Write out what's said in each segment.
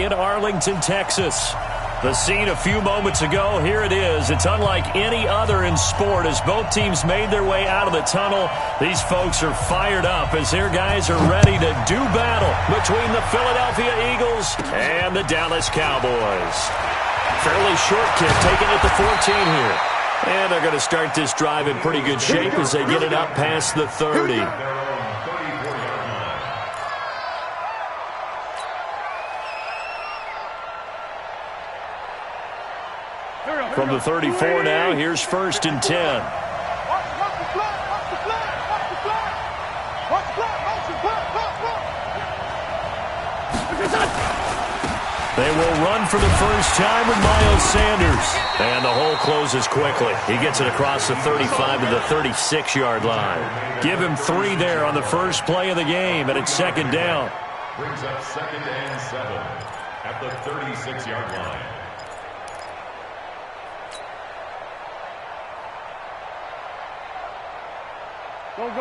in Arlington, Texas. The scene a few moments ago, here it is. It's unlike any other in sport as both teams made their way out of the tunnel. These folks are fired up as their guys are ready to do battle between the Philadelphia Eagles and the Dallas Cowboys. Fairly short kick taken at the 14 here. And they're going to start this drive in pretty good shape as they get it up past the 30. From the 34 now, here's 1st and 10. They will run for the first time with Miles Sanders. And the hole closes quickly. He gets it across the 35 to the 36-yard line. Give him 3 there on the first play of the game, and it's 2nd down. Brings up 2nd and 7 at the 36-yard line.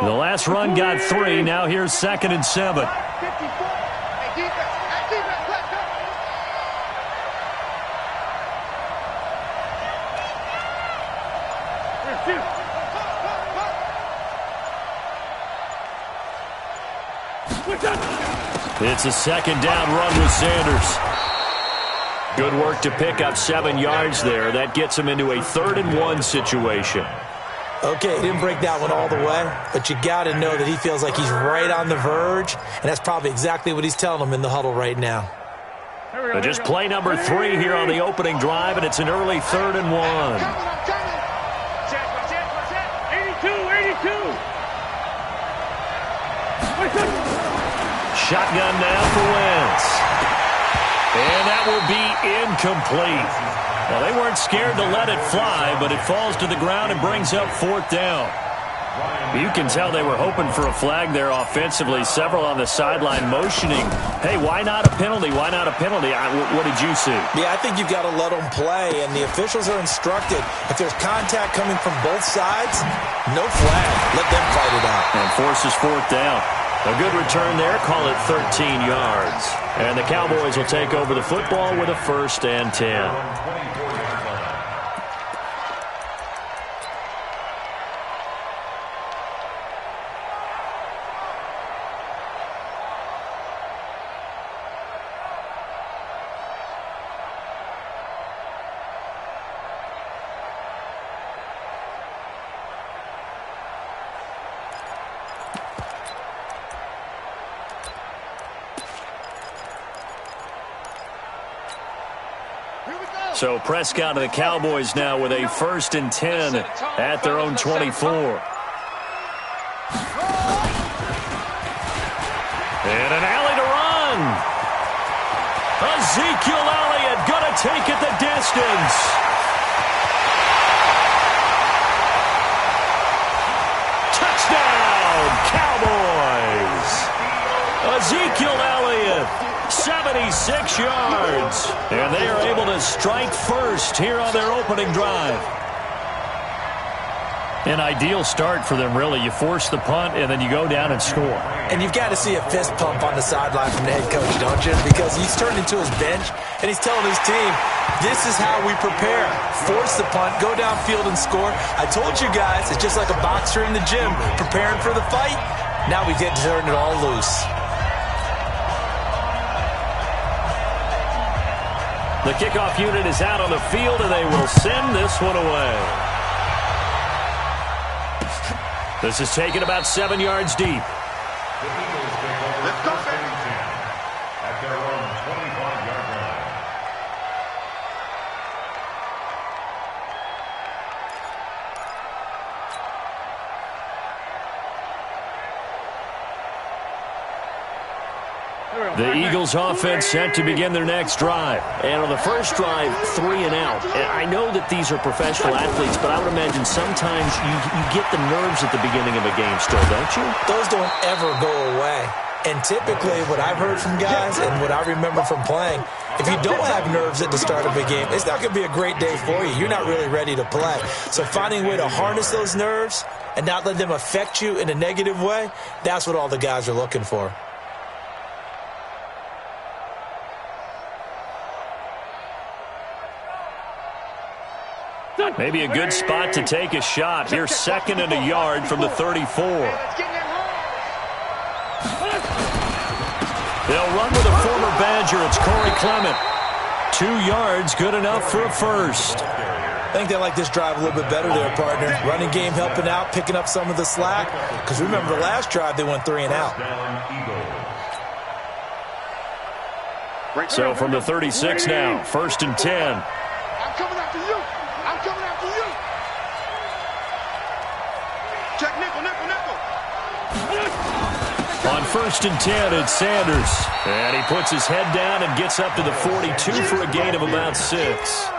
The last run got 3. Now here's 2nd and 7. It's a 2nd down run with Sanders. Good work to pick up 7 yards there. That gets him into a 3rd and 1 situation. Okay, he didn't break that one all the way, but you got to know that he feels like he's right on the verge, and that's probably exactly what he's telling them in the huddle right now. Just play number 3 here on the opening drive, and it's an early 3rd and 1. Shotgun now for Wentz. And that will be incomplete. Well, they weren't scared to let it fly, but it falls to the ground and brings up 4th down. You can tell they were hoping for a flag there offensively. Several on the sideline motioning, hey, why not a penalty? Why not a penalty? What did you see? Yeah, I think you've got to let them play, and the officials are instructed. If there's contact coming from both sides, no flag. Let them fight it out. And forces 4th down. A good return there. Call it 13 yards. And the Cowboys will take over the football with a 1st and 10. So Prescott and the Cowboys now with a 1st and 10 at their own 24. And an alley to run. Ezekiel Elliott going to take it the distance. Touchdown, Cowboys. Ezekiel Elliott. 76 yards. And they are able to strike first here on their opening drive. An ideal start for them, really. You force the punt, and then you go down and score. And you've got to see a fist pump on the sideline from the head coach, don't you? Because he's turned into his bench, and he's telling his team, this is how we prepare. Force the punt, go downfield and score. I told you guys, it's just like a boxer in the gym preparing for the fight. Now we get to turn it all loose. The kickoff unit is out on the field, and they will send this one away. This is taken about 7 yards deep. Let's go, at their own 25-yard line. The Eagles offense set to begin their next drive. And on the first drive, 3 and out. And I know that these are professional athletes, but I would imagine sometimes you get the nerves at the beginning of a game still, don't you? Those don't ever go away. And typically what I've heard from guys and what I remember from playing, if you don't have nerves at the start of a game, it's not going to be a great day for you. You're not really ready to play. So finding a way to harness those nerves and not let them affect you in a negative way, that's what all the guys are looking for. Maybe a good spot to take a shot. Here's 2nd and a yard from the 34. They'll run with a former Badger. It's Corey Clement. 2 yards, good enough for a first. I think they like this drive a little bit better there, partner. Running game helping out, picking up some of the slack. Because remember, the last drive, they went 3 and out. So from the 36 now, 1st and 10. I'm coming after you. I'm coming after you. Check nickel, nickel, nickel. On 1st and 10, it's Sanders. And he puts his head down and gets up to the 42 for a gain of about 6.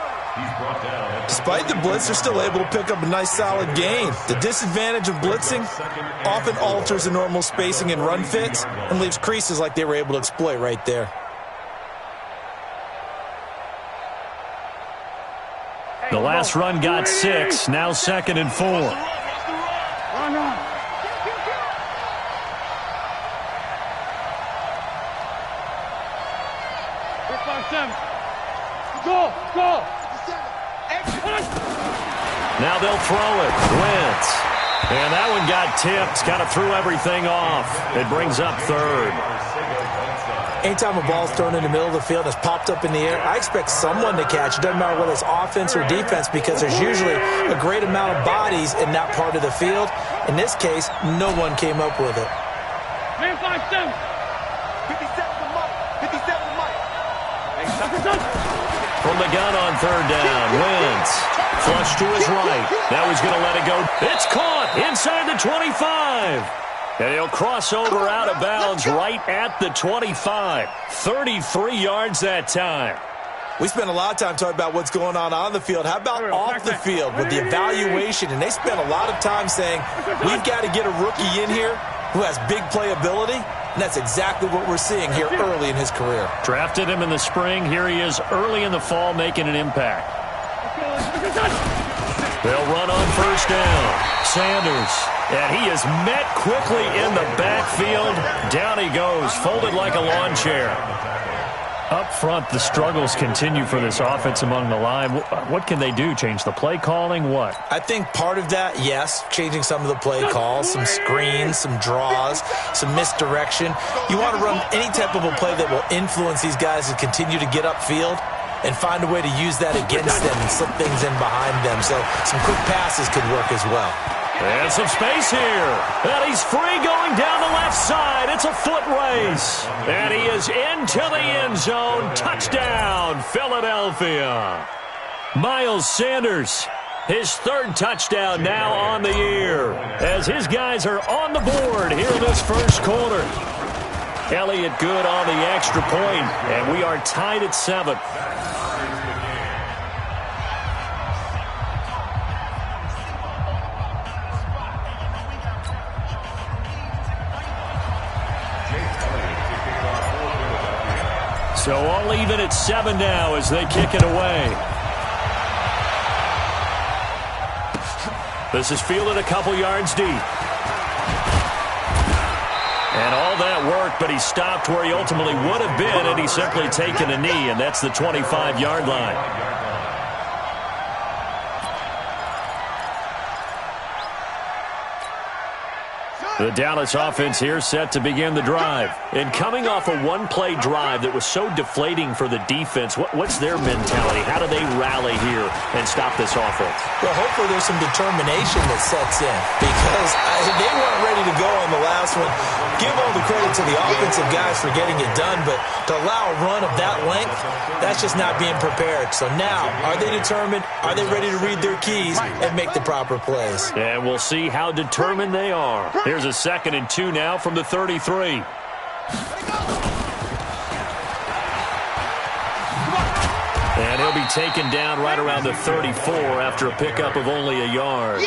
Despite the blitz, they're still able to pick up a nice solid gain. The disadvantage of blitzing often alters the normal spacing and run fits and leaves creases like they were able to exploit right there. The last run got 6, now 2nd and 4. Run. Go. Now they'll throw it. Wentz. And that one got tipped. Kind of threw everything off. It brings up 3rd. Anytime a ball's thrown in the middle of the field and it's popped up in the air, I expect someone to catch. It doesn't matter whether it's offense or defense because there's usually a great amount of bodies in that part of the field. In this case, no one came up with it. Man 5-7. 57 to Mike. 57 to Mike. From the gun on 3rd down, Wentz. Flush to his right. Now he's going to let it go. It's caught inside the 25. And he'll cross over out of bounds right at the 25. 33 yards that time. We spent a lot of time talking about what's going on the field. How about off the field with the evaluation? And they spent a lot of time saying, we've got to get a rookie in here who has big playability. And that's exactly what we're seeing here early in his career. Drafted him in the spring. Here he is early in the fall making an impact. They'll run on 1st down. Sanders. And he is met quickly in the backfield. Down he goes, folded like a lawn chair. Up front, the struggles continue for this offense among the line. What can they do? Change the play calling? What? I think part of that, yes, changing some of the play calls, some screens, some draws, some misdirection. You want to run any type of a play that will influence these guys to continue to get upfield and find a way to use that against them and slip things in behind them. So some quick passes could work as well. And some space here. And he's free going down the left side. It's a foot race. And he is into the end zone. Touchdown, Philadelphia. Miles Sanders, his 3rd touchdown now on the year. As his guys are on the board here in this first quarter. Elliott good on the extra point. And we are tied at 7. So all even at 7 now as they kick it away. This is fielded a couple yards deep. And all that work, but he stopped where he ultimately would have been, and he's simply taken a knee, and that's the 25-yard line. The Dallas offense here set to begin the drive. And coming off a one-play drive that was so deflating for the defense, what's their mentality? How do they rally here and stop this offense? Well, hopefully there's some determination that sets in because they weren't ready to go on the last one. Give all the credit to the offensive guys for getting it done, but to allow a run of that length, that's just not being prepared. So now, are they determined? Are they ready to read their keys and make the proper plays? And we'll see how determined they are. Here's a 2nd and 2 now from the 33. And he'll be taken down right around the 34 after a pickup of only a yard.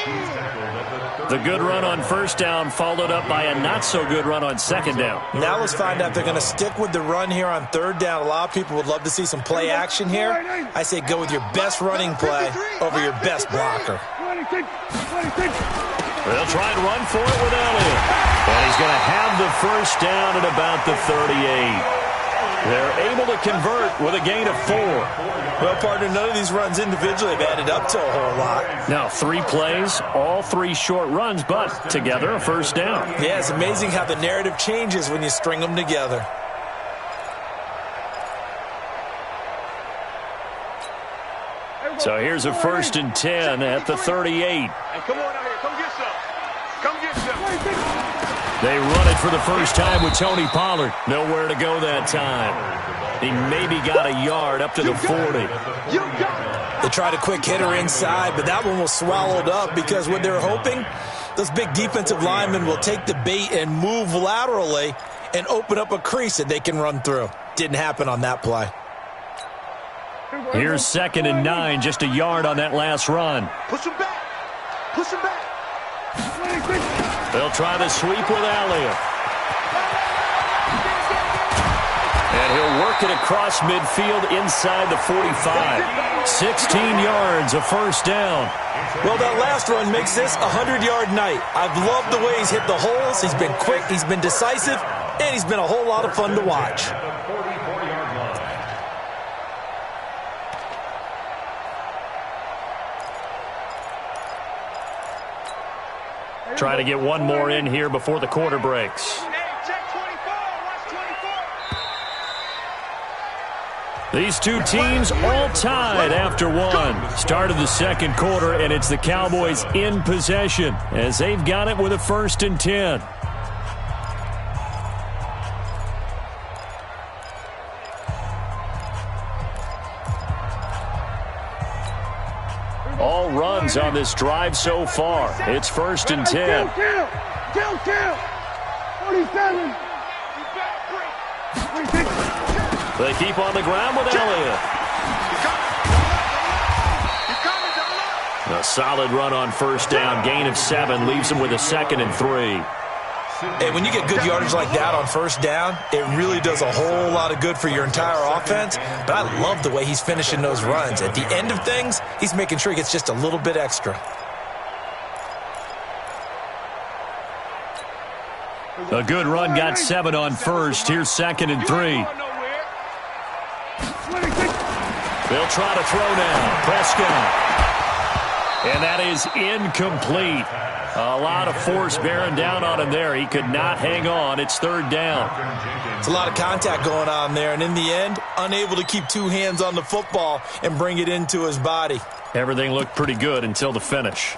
The good run on 1st down followed up by a not-so-good run on 2nd down. Now let's find out if they're going to stick with the run here on 3rd down. A lot of people would love to see some play action here. I say go with your best running play over your best blocker. They'll try and run for it with Elliott. And he's going to have the 1st down at about the 38. They're able to convert with a gain of 4. Well, partner, none of these runs individually have added up to a whole lot. Now, 3 plays, all 3 short runs, but together a first down. Yeah, it's amazing how the narrative changes when you string them together. So here's a 1st and 10 at the 38. Hey, come on out here. Come get some. Come get some. They run it for the first time with Tony Pollard. Nowhere to go that time. He maybe got a yard up to the 40. They tried a quick hitter inside, but that one was swallowed up because what they're hoping, those big defensive linemen will take the bait and move laterally and open up a crease that they can run through. Didn't happen on that play. Here's 2nd and 9, just a yard on that last run. Push him back. Push him back. They'll try the sweep with Elliott. And he'll work it across midfield inside the 45. 16 yards, a first down. Well, that last run makes this a 100-yard night. I've loved the way he's hit the holes. He's been quick, he's been decisive, and he's been a whole lot of fun to watch. Try to get one more in here before the quarter breaks. These two teams all tied after one. Start of the second quarter, and it's the Cowboys in possession as they've got it with a 1st and 10. All runs on this drive so far. It's 1st and 10. Count. 47. They keep on the ground with Elliott. A solid run on first down. Gain of 7 leaves them with a 2nd and 3. And when you get good yardage like that on first down, it really does a whole lot of good for your entire offense. But I love the way he's finishing those runs. At the end of things, he's making sure he gets just a little bit extra. A good run got 7 on first. Here's 2nd and 3. They'll try to throw now. Prescott. And that is incomplete. A lot of force bearing down on him there. He could not hang on. It's 3rd down. It's a lot of contact going on there. And in the end, unable to keep 2 hands on the football and bring it into his body. Everything looked pretty good until the finish.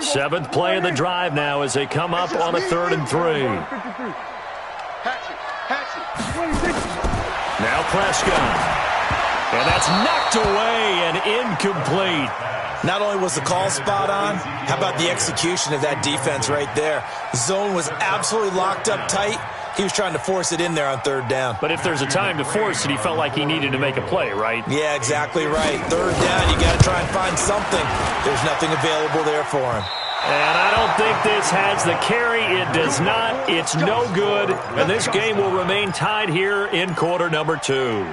Seventh play of the drive now as they come up on a 3rd and 3. Now Prescott. And that's knocked away and incomplete. Not only was the call spot on, how about the execution of that defense right there? The zone was absolutely locked up tight. He was trying to force it in there on 3rd down. But if there's a time to force it, he felt like he needed to make a play, right? Yeah, exactly right. 3rd down, you got to try and find something. There's nothing available there for him. And I don't think this has the carry. It does not. It's no good. And this game will remain tied here in quarter number 2.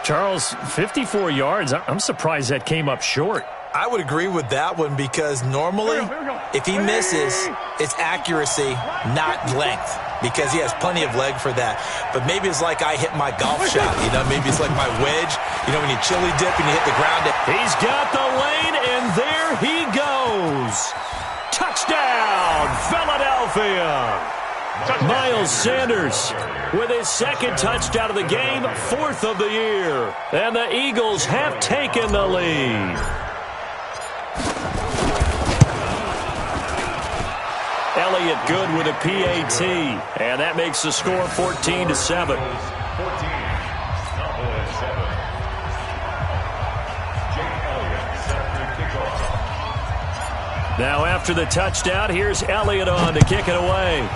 Charles, 54 yards. I'm surprised that came up short. I would agree with that one because normally, if he misses, it's accuracy, not length, because he has plenty of leg for that. But maybe it's like I hit my golf shot, you know, maybe it's like my wedge, you know, when you chili dip and you hit the ground. He's got the lane, and there he goes. Touchdown, Philadelphia. Miles Sanders with his 2nd touchdown of the game, 4th of the year. And the Eagles have taken the lead. Elliott good with a PAT, and that makes the score 14-7. Now after the touchdown, here's Elliott on to kick it away.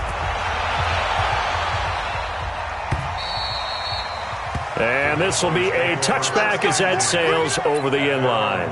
And this will be a touchback as that sails over the end line.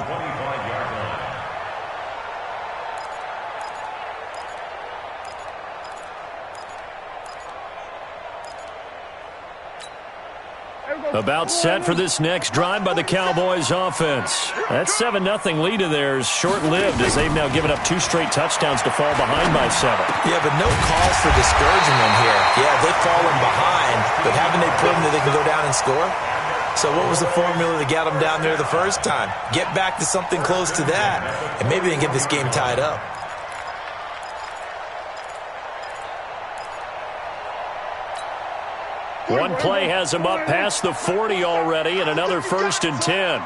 About set for this next drive by the Cowboys offense. That 7-0 lead of theirs short-lived as they've now given up 2 straight touchdowns to fall behind by 7. Yeah, but no cause for discouragement here. Yeah, they've fallen behind, but haven't they proven that they can go down and score? So what was the formula that got them down there the first time? Get back to something close to that, and maybe they can get this game tied up. One play has him up past the 40 already, and another 1st and 10.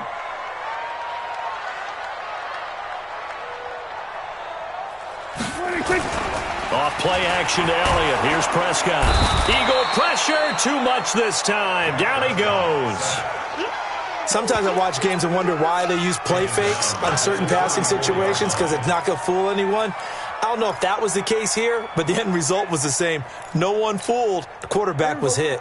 Off play action to Elliott. Here's Prescott. Eagle pressure. Too much this time. Down he goes. Sometimes I watch games and wonder why they use play fakes on certain passing situations because it's not going to fool anyone. I don't know if that was the case here, but the end result was the same. No one fooled. The quarterback was hit.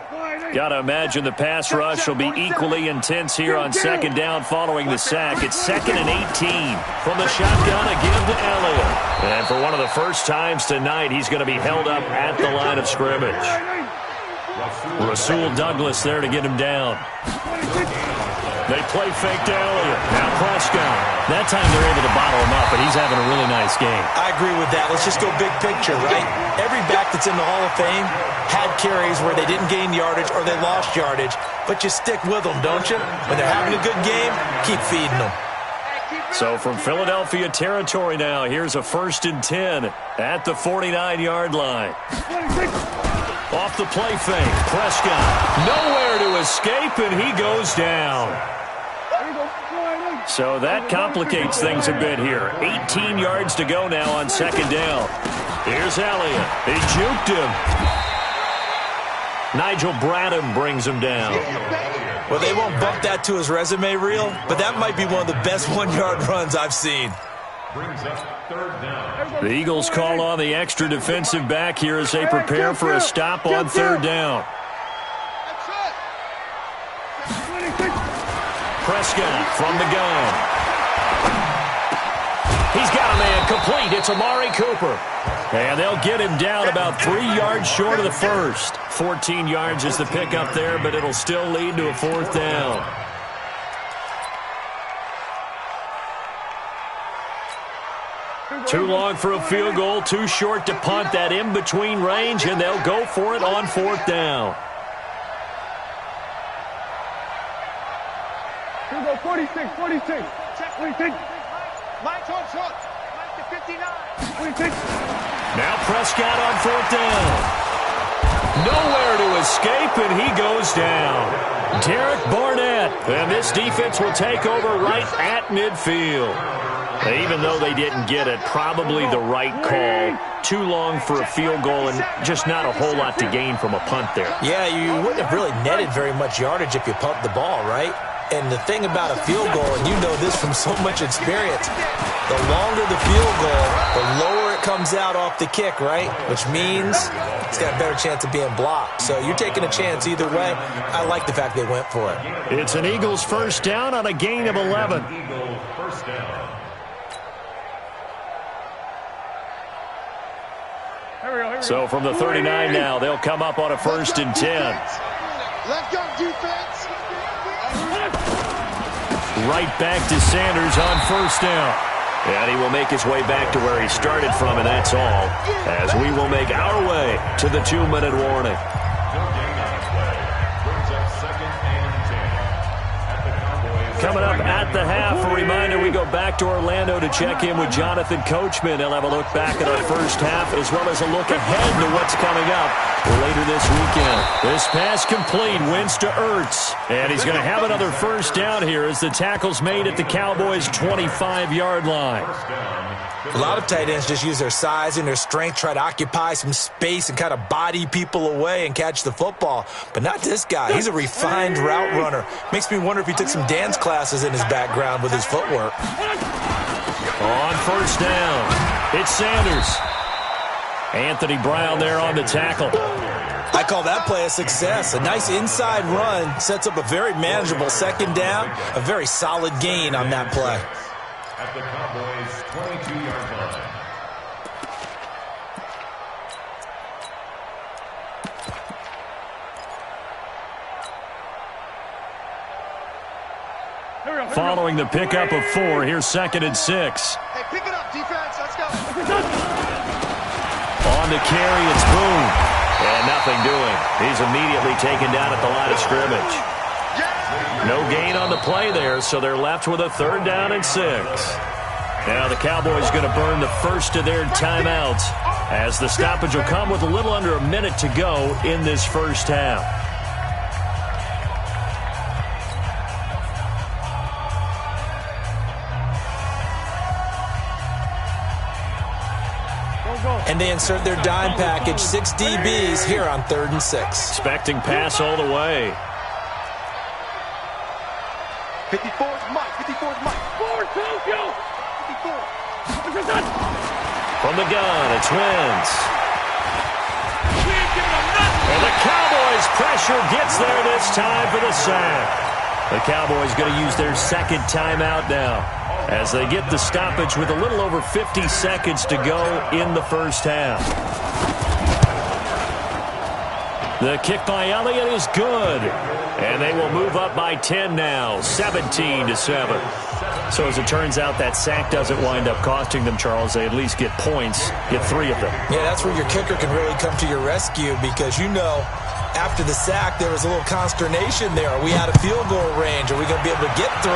Got to imagine the pass rush will be equally intense here on 2nd down following the sack. It's 2nd and 18. From the shotgun, a give to Elliott. And for one of the first times tonight, he's going to be held up at the line of scrimmage. Rasul Douglas there to get him down. They play fake to Elliott. Now Prescott. That time they're able to bottle him up, but he's having a really nice game. I agree with that. Let's just go big picture, right? Every back that's in the Hall of Fame had carries where they didn't gain yardage or they lost yardage, but you stick with them, don't you? When they're having a good game, keep feeding them. So from Philadelphia territory now, here's a 1st and 10 at the 49-yard line. Off the play fake, Prescott nowhere to escape, and he goes down. So that complicates things a bit here. 18 yards to go now on 2nd down. Here's Elliott. He juked him. Nigel Bradham brings him down. Well, they won't bump that to his resume reel, but that might be one of the best 1-yard runs I've seen. Brings up 3rd down. The Eagles call on the extra defensive back here as they prepare for a stop on 3rd down. Prescott from the gun. He's got a man complete. It's Amari Cooper. And they'll get him down about 3 yards short of the first. 14 yards is the pickup there, but it'll still lead to a 4th down. Too long for a field goal, too short to punt. That in-between range, and they'll go for it on 4th down. Here we go, 46, 46. Check, 46. Mike's on short. Mike's to 59. 46. Now Prescott on 4th down. Nowhere to escape, and he goes down. Derek Barnett. And this defense will take over right at midfield. Even though they didn't get it, probably the right call. Too long for a field goal and just not a whole lot to gain from a punt there. Yeah, you wouldn't have really netted very much yardage if you pumped the ball, right? And the thing about a field goal, and you know this from so much experience, the longer the field goal, the lower it comes out off the kick, right? Which means it's got a better chance of being blocked. So you're taking a chance either way. I like the fact they went for it. It's an Eagles 1st down on a gain of 11. Eagle 1st down. So from the 39 now, they'll come up on a 1st and 10. Let's go, defense. Right back to Sanders on 1st down. And he will make his way back to where he started from, and that's all, as we will make our way to the 2-minute warning. Coming up at the half, a reminder, we go back to Orlando to check in with Jonathan Coachman. He'll have a look back at our first half as well as a look ahead to what's coming up later this weekend. This pass complete, wins to Ertz. And he's going to have another 1st down here as the tackle's made at the Cowboys' 25-yard line. A lot of tight ends just use their size and their strength, try to occupy some space and kind of body people away and catch the football. But not this guy. He's a refined route runner. Makes me wonder if he took some dance classes in his background with his footwork. On 1st down, it's Sanders. Anthony Brown there on the tackle. I call that play a success. A nice inside run sets up a very manageable 2nd down. A very solid gain on that play. At the Cowboys' 22-yard line. Following the pickup of 4, here's 2nd and 6. Hey, pick it up, defense. Let's go. On the carry, it's Boone. And nothing doing. He's immediately taken down at the line of scrimmage. No gain on the play there, so they're left with a 3rd down and 6. Now the Cowboys going to burn the first of their timeouts as the stoppage will come with a little under a minute to go in this first half. And they insert their dime package, 6 DBs here on 3rd and 6. Expecting pass all the way. 54's Mike. 54's Mike. Forward, Tokyo. 54. From the gun, it's Wentz. And the Cowboys' pressure gets there this time for the sack. The Cowboys going to use their 2nd timeout now as they get the stoppage with a little over 50 seconds to go in the first half. The kick by Elliott is good. And they will move up by 10 now, 17-7. So as it turns out, that sack doesn't wind up costing them, Charles. They at least get points, get 3 of them. Yeah, that's where your kicker can really come to your rescue because, you know, after the sack, there was a little consternation there. Are we out of field goal range? Are we going to be able to get 3?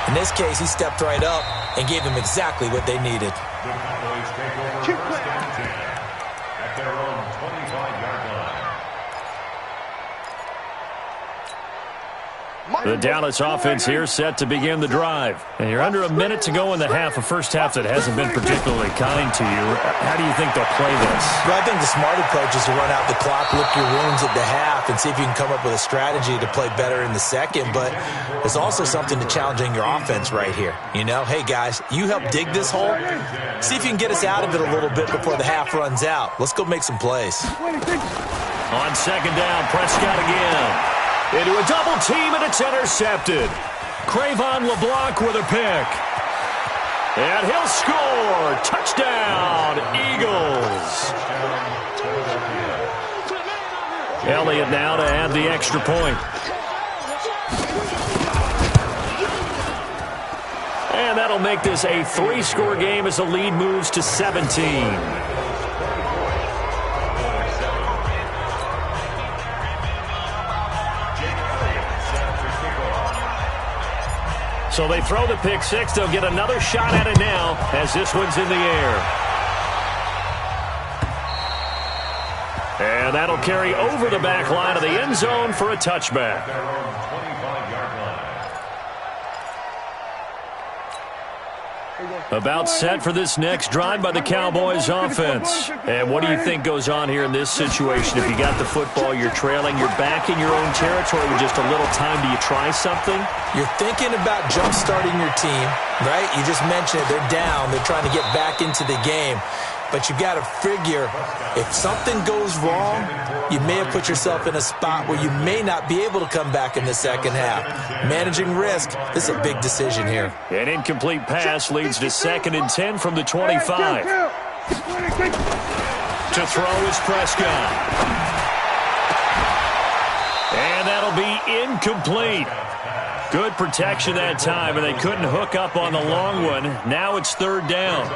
In this case, he stepped right up and gave them exactly what they needed. The Cowboys take over at their own 25-yard line. The Dallas offense here set to begin the drive. And you're under a minute to go in the half, a first half that hasn't been particularly kind to you. How do you think they'll play this? Well, I think the smart approach is to run out the clock, lick your wounds at the half, and see if you can come up with a strategy to play better in the second. But there's also something to challenging your offense right here. You know, hey, guys, you help dig this hole. See if you can get us out of it a little bit before the half runs out. Let's go make some plays. On 2nd down, Prescott again. Into a double team, and it's intercepted. Cravon LeBlanc with a pick. And he'll score. Touchdown, Eagles. Elliott now to add the extra point. And that'll make this a 3-score game as the lead moves to 17. So they throw the pick 6. They'll get another shot at it now as this one's in the air. And that'll carry over the back line of the end zone for a touchback. About set for this next drive by the Cowboys offense. And what do you think goes on here in this situation? If you got the football, you're trailing, you're back in your own territory with just a little time, do you try something? You're thinking about jump-starting your team, right? You just mentioned it. They're down. They're trying to get back into the game. But you got to figure if something goes wrong, you may have put yourself in a spot where you may not be able to come back in the second half. Managing risk, this is a big decision here. An incomplete pass leads to 2nd and 10 from the 25. To throw is Prescott. And that'll be incomplete. Good protection that time, and they couldn't hook up on the long one. Now it's 3rd down.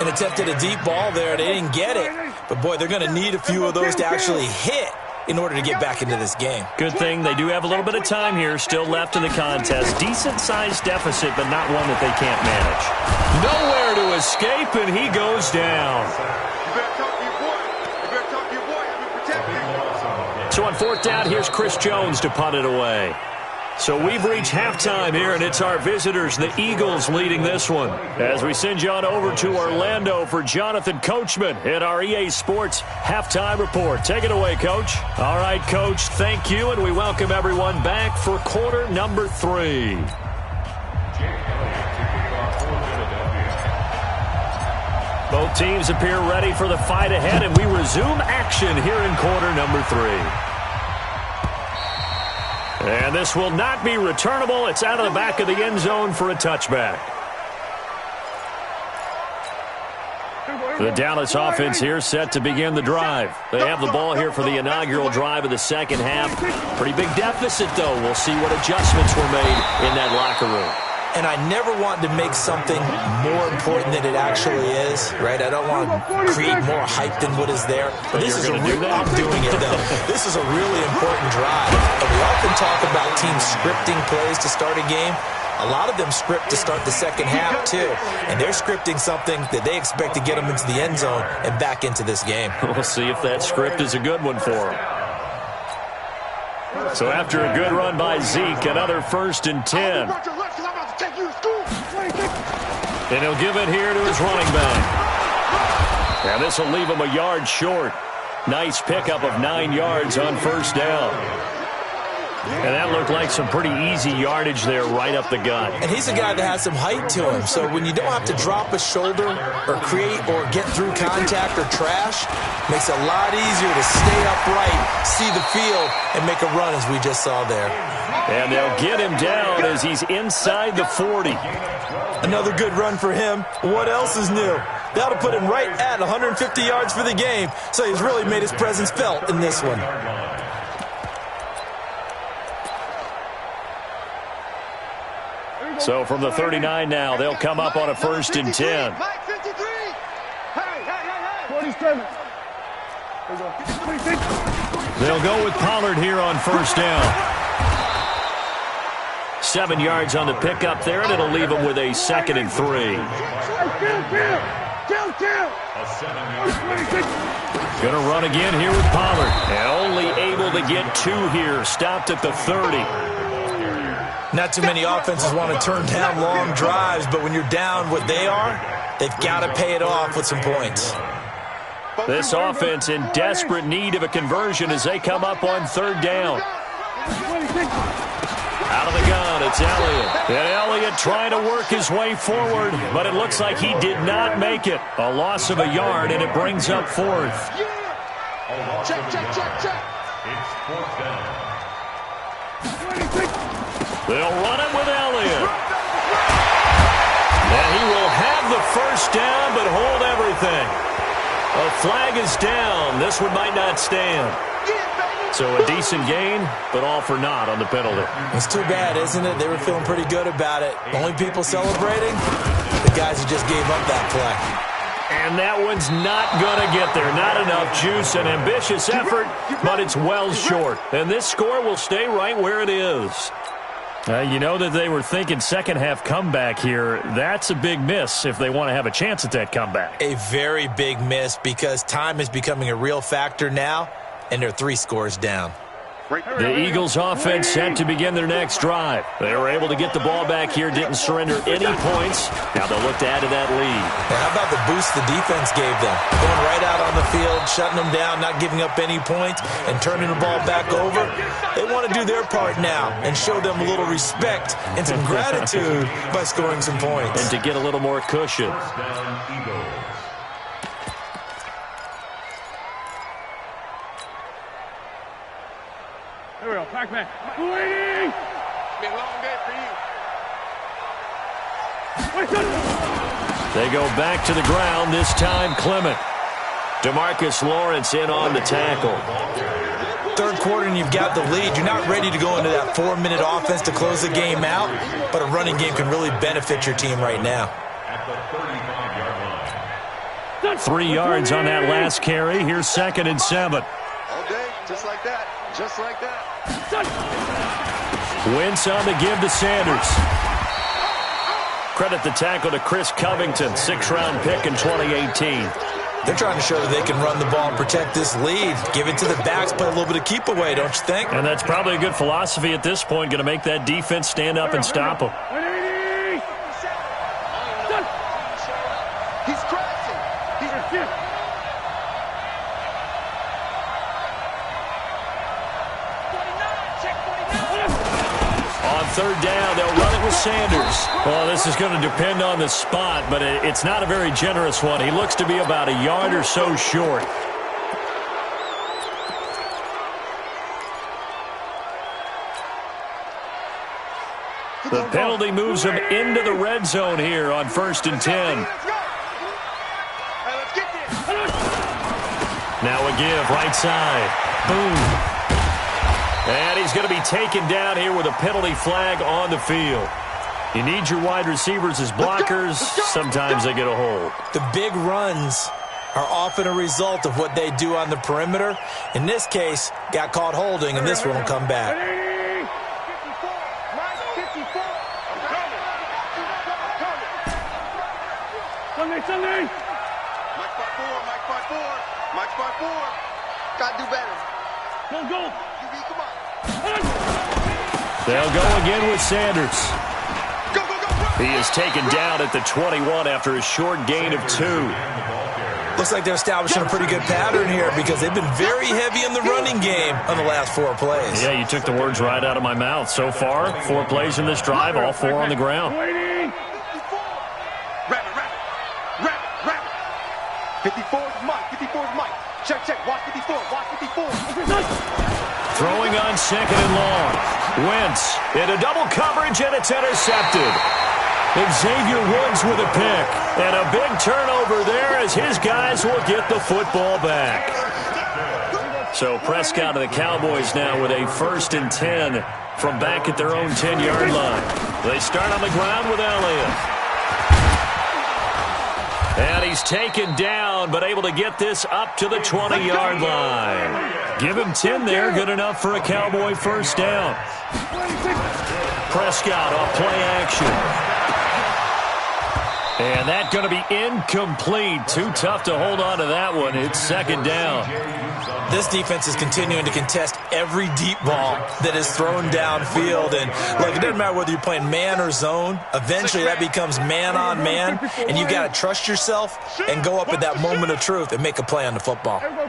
And attempted a deep ball there. They didn't get it. But, boy, they're going to need a few of those to actually hit in order to get back into this game. Good thing they do have a little bit of time here still left in the contest. Decent-sized deficit, but not one that they can't manage. Nowhere to escape, and he goes down. You better talk to your boy. You better talk to your boy. I've been protecting him. So on 4th down, here's Chris Jones to punt it away. So we've reached halftime here, and it's our visitors, the Eagles, leading this one. As we send you on over to Orlando for Jonathan Coachman at our EA Sports Halftime Report. Take it away, Coach. All right, Coach, thank you, and we welcome everyone back for quarter number 3. Both teams appear ready for the fight ahead, and we resume action here in quarter number 3. And this will not be returnable. It's out of the back of the end zone for a touchback. The Dallas offense here set to begin the drive. They have the ball here for the inaugural drive of the second half. Pretty big deficit, though. We'll see what adjustments were made in that locker room. And I never want to make something more important than it actually is, right? I don't want to create more hype than what is there. But this is I'm doing it, though. This is a really important drive. And we often talk about teams scripting plays to start a game. A lot of them script to start the second half, too. And they're scripting something that they expect to get them into the end zone and back into this game. We'll see if that script is a good one for them. So after a good run by Zeke, another 1st and 10. And he'll give it here to his running back. And this will leave him a yard short. Nice pickup of 9 yards on 1st down. And that looked like some pretty easy yardage there right up the gut. And he's a guy that has some height to him. So when you don't have to drop a shoulder or create or get through contact or trash, makes it a lot easier to stay upright, see the field, and make a run as we just saw there. And they'll get him down as he's inside the 40. Another good run for him. What else is new? That'll put him right at 150 yards for the game. So he's really made his presence felt in this one. So from the 39 now, they'll come up on a 1st and 10. 47. They'll go with Pollard here on 1st down. 7 yards on the pickup there, and it'll leave them with a 2nd and 3. Going to run again here with Pollard. And only able to get 2 here. Stopped at the 30. Not too many offenses want to turn down long drives, but when you're down what they are, they've got to pay it off with some points. This offense in desperate need of a conversion as they come up on 3rd down. Out of the gun, it's Elliott. And Elliott trying to work his way forward, but it looks like he did not make it. A loss of a yard, and it brings up 4th. Check. It's 4th down. They'll run it with Elliott. And he will have the 1st down, but hold everything. A flag is down. This one might not stand. So a decent gain, but all for naught on the penalty. It's too bad, isn't it? They were feeling pretty good about it. Only people celebrating? The guys who just gave up that play. And that one's not going to get there. Not enough juice. An ambitious effort, but it's well short. And this score will stay right where it is. You know that they were thinking second half comeback here. That's a big miss if they want to have a chance at that comeback. A very big miss because time is becoming a real factor now, and they're 3 scores down. The Eagles offense set to begin their next drive. They were able to get the ball back here, didn't surrender any points. Now they'll look to add to that lead. And how about the boost the defense gave them? Going right out on the field, shutting them down, not giving up any points, and turning the ball back over. They want to do their part now and show them a little respect and some gratitude by scoring some points. And to get a little more cushion. There we go, Pac-Man. Waiting! Be a long day for you. They go back to the ground, this time Clement. DeMarcus Lawrence in on the tackle. Third quarter and you've got the lead. You're not ready to go into that 4-minute offense to close the game out, but a running game can really benefit your team right now. At the 35-yard line. 3 yards on that last carry. Here's 2nd and 7. All day, just like that. Just like that. Wentz on the give to Sanders. Credit the tackle to Chris Covington, 6th-round pick in 2018. They're trying to show that they can run the ball and protect this lead. Give it to the backs, play a little bit of keep away, don't you think? And that's probably a good philosophy at this point, going to make that defense stand up and stop them. He's crashing. On 3rd down, they'll run it with Sanders. Well, this is going to depend on the spot, but it's not a very generous one. He looks to be about a yard or so short. The penalty moves him into the red zone here on 1st and 10. Let's go. Hey, let's get Now a give, right side. Boom. And he's going to be taken down here with a penalty flag on the field. You need your wide receivers as blockers. Sometimes they get a hold. The big runs are often a result of what they do on the perimeter. In this case, got caught holding, and this one will come back. Sunday. Mike 5-4, Mike 5-4, Mike 5-4. Gotta do better. Go. UV, come on. They'll go again with Sanders. Go. He is taken down at the 21 after a short gain of 2. Looks like they're establishing a pretty good pattern here because they've been very heavy in the running game on the last 4 plays. Yeah, you took the words right out of my mouth. So far, 4 plays in this drive, all 4 on the ground. Rabbit. 54 is Mike. Check. Watch 54. Throwing on second and long. Wentz into double coverage, and it's intercepted. Xavier Woods with a pick. And a big turnover there as his guys will get the football back. So Prescott and the Cowboys now with a 1st and 10 from back at their own 10-yard line. They start on the ground with Elliott. And he's taken down, but able to get this up to the 20-yard line. Give him 10 there, good enough for a Cowboy first down. Prescott off play action. And that's going to be incomplete. Too tough to hold on to that one. It's 2nd down. This defense is continuing to contest every deep ball that is thrown downfield. And, look, it doesn't matter whether you're playing man or zone. Eventually, that becomes man-on-man, and you got to trust yourself and go up at that moment of truth and make a play on the football. Throwing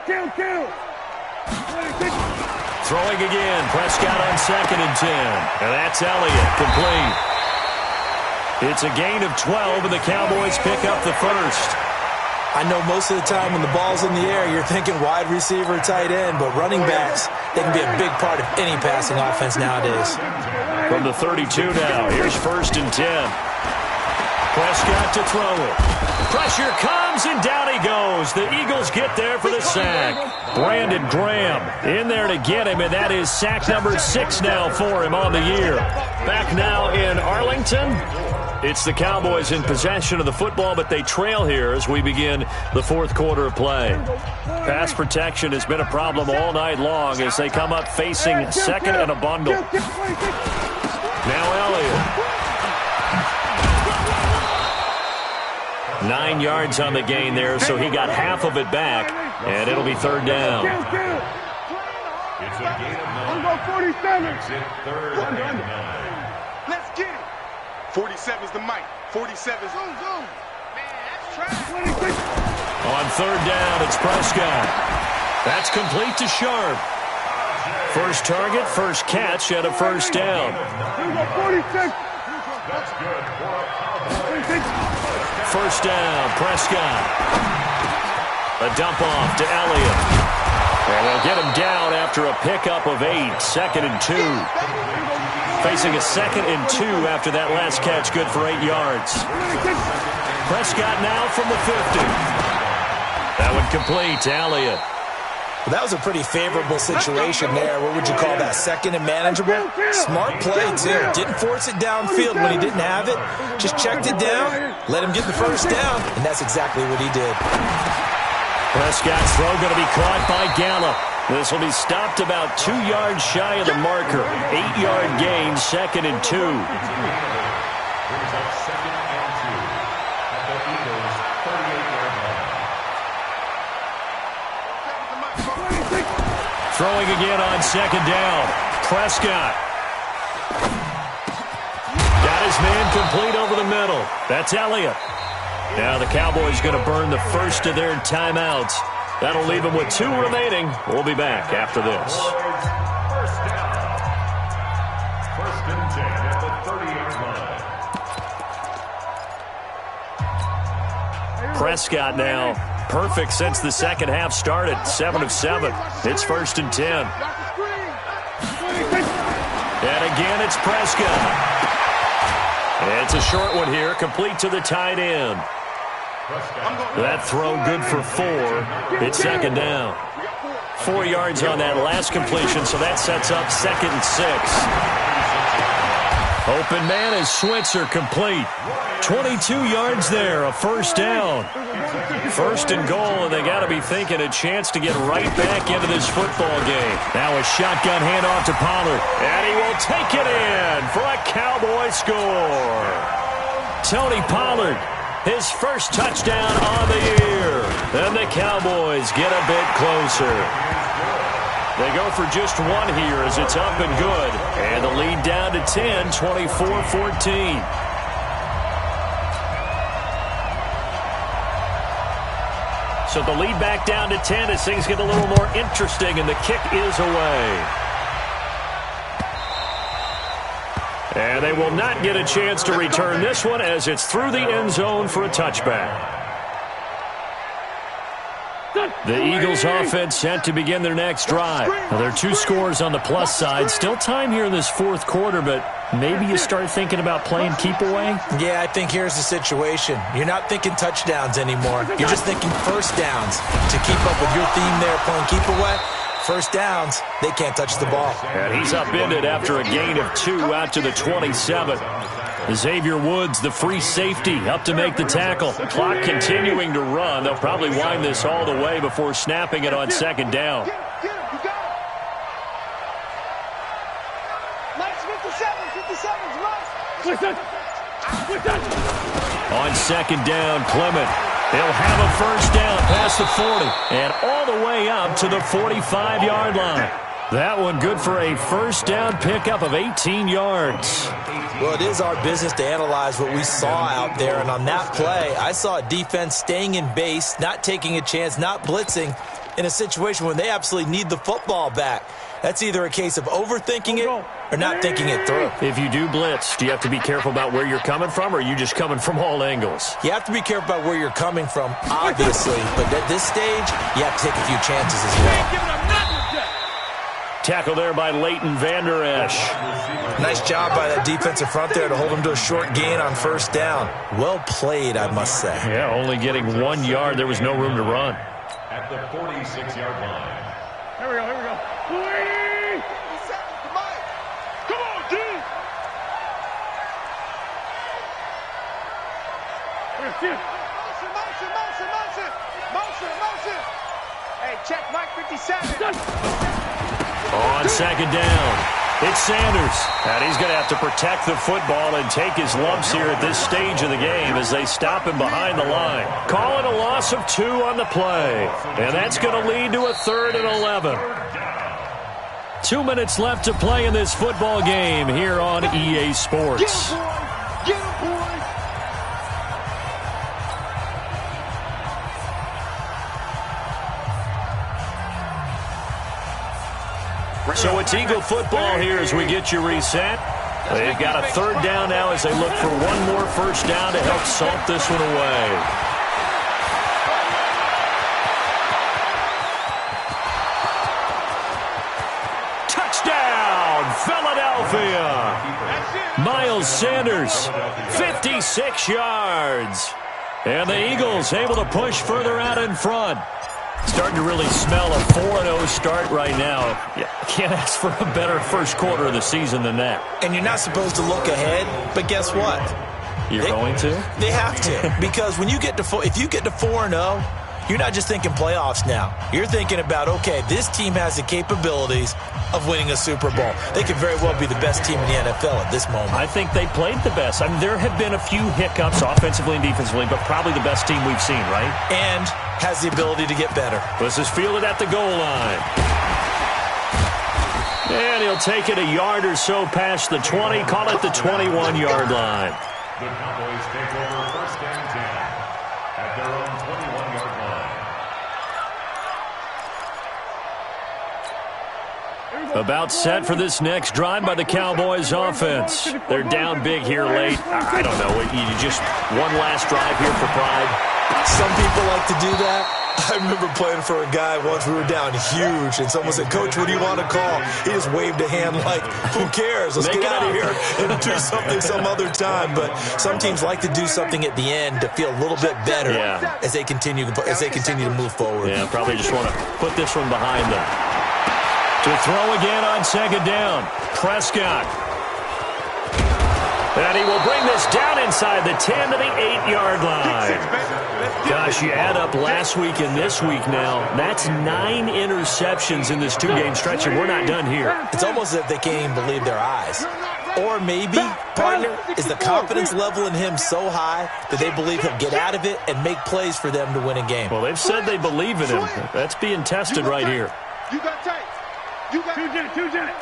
again. Prescott on 2nd and 10. And that's Elliott, complete. It's a gain of 12, and the Cowboys pick up the first. I know most of the time when the ball's in the air, you're thinking wide receiver, tight end, but running backs, they can be a big part of any passing offense nowadays. From the 32 now, here's 1st and 10. Prescott to throw it. Pressure comes, and down he goes. The Eagles get there for the sack. Brandon Graham in there to get him, and that is sack number 6 now for him on the year. Back now in Arlington. It's the Cowboys in possession of the football, but they trail here as we begin the 4th quarter of play. Pass protection has been a problem all night long as they come up facing 2nd and a bundle. Now Elliott. 9 yards on the gain there, so he got half of it back, and it'll be 3rd down. It's a gain of 9. 47. Makes it 3rd and 9. Let's get it. 47's the Mike. 47's zoom. Man, that's trash. On 3rd down, it's Prescott. That's complete to Sharp. First target, first catch, and a first down. 46. That's good for a Cowboy. First down, Prescott. A dump off to Elliott. And they'll get him down after a pickup of 8. 2nd and 2. Facing a 2nd and 2 after that last catch, good for 8 yards. Prescott now from the 50. That would complete to Elliott. Well, that was a pretty favorable situation there. What would you call that? 2nd and manageable? Smart play, too. Didn't force it downfield when he didn't have it. Just checked it down, let him get the first down, and that's exactly what he did. Prescott's throw going to be caught by Gallup. This will be stopped about 2 yards shy of the marker. 8-yard gain, 2nd and 2. Brings up 2nd and 2 at the Eagles' 38-yard line. Throwing again on 2nd down. Prescott. Got his man complete over the middle. That's Elliott. Now the Cowboys going to burn the first of their timeouts. That'll leave them with 2 remaining. We'll be back after this. First down. 1st and 10 at the 30-yard line. Prescott now perfect since the second half started. 7 of 7. It's 1st and 10. And again, it's Prescott. It's a short one here, complete to the tight end. That throw good for 4. It's second down. 4 yards on that last completion, so that sets up 2nd and 6. Open man is Switzer, complete. 22 yards there, a first down. 1st and goal, and they got to be thinking a chance to get right back into this football game. Now a shotgun handoff to Pollard, and he will take it in for a Cowboy score. Tony Pollard, his first touchdown on the year. And the Cowboys get a bit closer. They go for just 1 here as it's up and good. And the lead down to 10, 24-14. So the lead back down to 10 as things get a little more interesting, and the kick is away. And they will not get a chance to return this one as it's through the end zone for a touchback. The Eagles offense set to begin their next drive. Now, there are 2 scores on the plus side. Still time here in this 4th quarter, but maybe you start thinking about playing keep away? Yeah, I think here's the situation. You're not thinking touchdowns anymore. You're just thinking first downs. To keep up with your theme there, playing keep away, first downs, they can't touch the ball. And he's upended after a gain of 2 out to the 27. Xavier Woods, the free safety, up to make the tackle. Clock continuing to run. They'll probably wind this all the way before snapping it on 2nd down. Get him, you got it. Nice 57's right. On 2nd down, Clement. He'll have a first down past the 40 and all the way up to the 45-yard line. That one good for a first down pickup of 18 yards. Well, it is our business to analyze what we saw out there, and on that play, I saw a defense staying in base, not taking a chance, not blitzing in a situation when they absolutely need the football back. That's either a case of overthinking it or not thinking it through. If you do blitz, do you have to be careful about where you're coming from, or are you just coming from all angles? You have to be careful about where you're coming from, obviously, but at this stage, you have to take a few chances as well. Tackle there by Leighton Vander Esch. Nice job by that defensive front there to hold him to a short gain on first down. Well played, I must say. Yeah, only getting 1 yard. There was no room to run. At the 46-yard line. Here we go. Come on, D. Motion. Hey, check Mike 57. On 2nd down, it's Sanders. And he's going to have to protect the football and take his lumps here at this stage of the game as they stop him behind the line. Call it a loss of 2 on the play. And that's going to lead to a 3rd and 11. 2 minutes left to play in this football game here on EA Sports. Get him, boy. So it's Eagle football here as we get you reset. They've got a 3rd down now as they look for 1 more first down to help salt this one away. Touchdown, Philadelphia! Miles Sanders, 56 yards. And the Eagles able to push further out in front. Starting to really smell a 4-0 start right now. Yeah, can't ask for a better first quarter of the season than that. And you're not supposed to look ahead, but guess what? You're going to? They have to, because when you get to if you get to 4-0, you're not just thinking playoffs now. You're thinking about, okay, this team has the capabilities of winning a Super Bowl. They could very well be the best team in the NFL at this moment. I think they played the best. I mean, there have been a few hiccups offensively and defensively, but probably the best team we've seen, right? And has the ability to get better. This is fielded at the goal line. And he'll take it a yard or so past the 20, call it the 21-yard line. The Cowboys take over 1st and 10 at their own 21-yard line. About set for this next drive by the Cowboys offense. They're down big here late. I don't know. You just one last drive here for pride. Some people like to do that. I remember playing for a guy once. We were down huge, and someone said, "Coach, what do you want to call?" He just waved a hand like, "Who cares? Let's get out of here and do something some other time." But some teams like to do something at the end to feel a little bit better as they continue to move forward. Yeah, probably just want to put this one behind them. To throw again on second down, Prescott. And he will bring this down inside the 10 to the 8-yard line. Gosh, you add up last week and this week now, that's 9 interceptions in this 2-game stretch, and we're not done here. It's almost as if they can't even believe their eyes. Or maybe, partner, is the confidence level in him so high that they believe he'll get out of it and make plays for them to win a game. Well, they've said they believe in him. That's being tested right here. You got tight. You got two jet.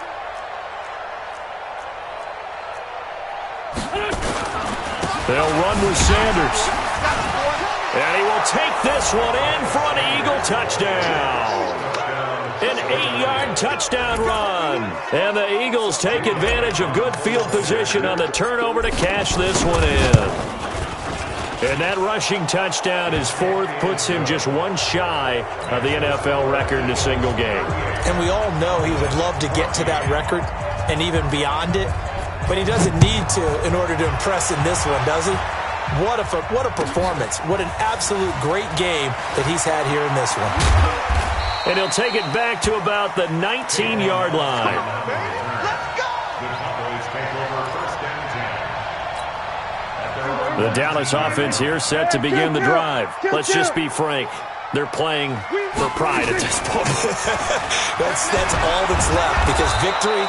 They'll run with Sanders. And he will take this one in for an Eagle touchdown. An 8-yard touchdown run. And the Eagles take advantage of good field position on the turnover to cash this one in. And that rushing touchdown, his 4th, puts him just one shy of the NFL record in a single game. And we all know he would love to get to that record and even beyond it. But he doesn't need to in order to impress in this one, does he? What a performance. What an absolute great game that he's had here in this one. And he'll take it back to about the 19-yard line. The Dallas offense here set to begin the drive. Let's just be frank. They're playing for pride at this point. That's all that's left, because victory,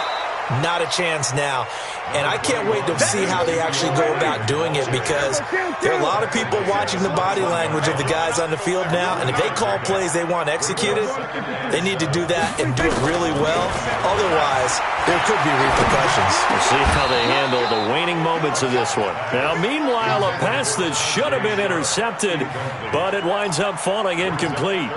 not a chance now. And I can't wait to see how they actually go about doing it, because there are a lot of people watching the body language of the guys on the field now, and if they call plays they want executed, they need to do that and do it really well. Otherwise, there could be repercussions. We'll see how they handle the waning moments of this one. Now, meanwhile, a pass that should have been intercepted, but it winds up falling incomplete.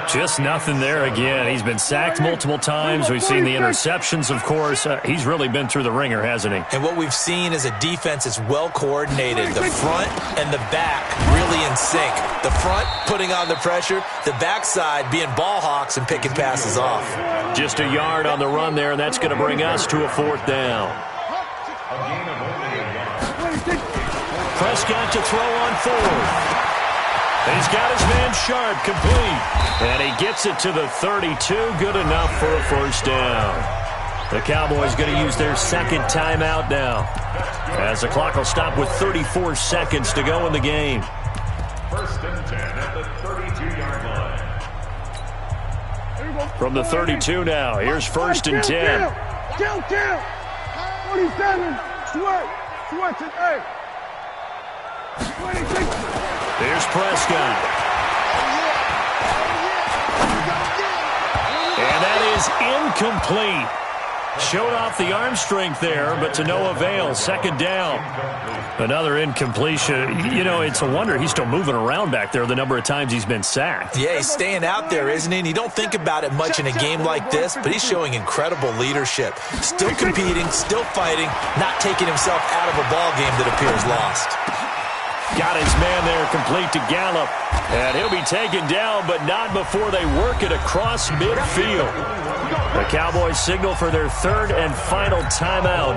Just nothing there again. He's been sacked multiple times. We've seen the interceptions, of course. He's really been through the ringer, hasn't he? And what we've seen is a defense that's well coordinated. The front and the back really in sync. The front putting on the pressure, the backside being ball hawks and picking passes off. Just a yard on the run there, and that's going to bring us to a 4th down. Prescott to throw on 4th. He's got his man Sharp complete. And he gets it to the 32. Good enough for a 1st down. The Cowboys going to use their 2nd timeout now, as the clock will stop with 34 seconds to go in the game. 1st and 10 at the 32-yard line. From the 32 now, here's 1st and 10. Count. 47. Switch it. 26. Here's Prescott. And that is incomplete. Showed off the arm strength there, but to no avail. 2nd down. Another incompletion. You know, it's a wonder he's still moving around back there the number of times he's been sacked. Yeah, he's staying out there, isn't he? And you don't think about it much in a game like this, but he's showing incredible leadership. Still competing, still fighting, not taking himself out of a ball game that appears lost. Got his man there complete to Gallup. And he'll be taken down, but not before they work it across midfield. The Cowboys signal for their 3rd and final timeout,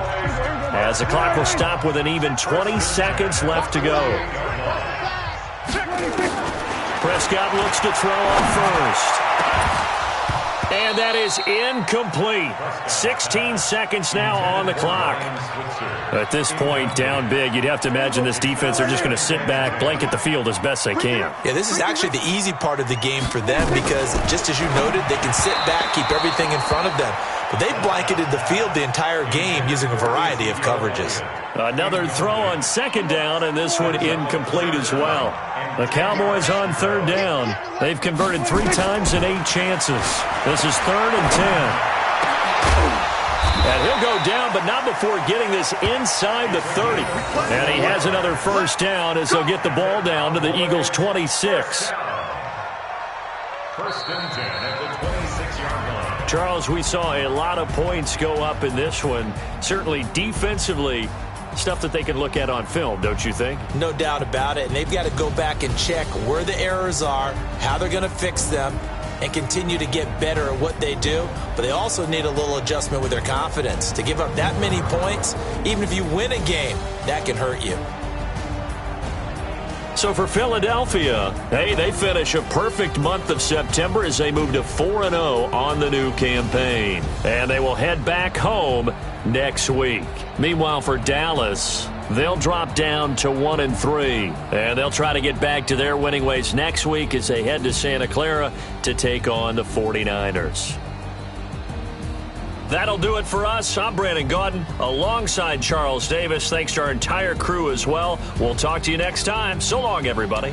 as the clock will stop with an even 20 seconds left to go. Prescott looks to throw on 1st. And that is incomplete. 16 seconds now on the clock. At this point, down big, you'd have to imagine this defense, they're just going to sit back, blanket the field as best they can. Yeah, this is actually the easy part of the game for them, because just as you noted, they can sit back, keep everything in front of them. But they've blanketed the field the entire game using a variety of coverages. Another throw on 2nd down, and this one incomplete as well. The Cowboys on 3rd down. They've converted 3 times in 8 chances. This is 3rd and 10. And he'll go down, but not before getting this inside the 30. And he has another 1st down as they'll get the ball down to the Eagles' 26. 1st and 10 at the 26-yard line. Charles, we saw a lot of points go up in this one. Certainly defensively, Stuff that they can look at on film, don't you think? No doubt about it. And they've got to go back and check where the errors are, how they're going to fix them, and continue to get better at what they do. But they also need a little adjustment with their confidence. To give up that many points, even if you win a game, that can hurt you. So for Philadelphia, hey, they finish a perfect month of September as they move to 4-0 on the new campaign. And they will head back home next week. Meanwhile, for Dallas, they'll drop down to 1-3. And they'll try to get back to their winning ways next week as they head to Santa Clara to take on the 49ers. That'll do it for us. I'm Brandon Gaudin alongside Charles Davis. Thanks to our entire crew as well. We'll talk to you next time. So long, everybody.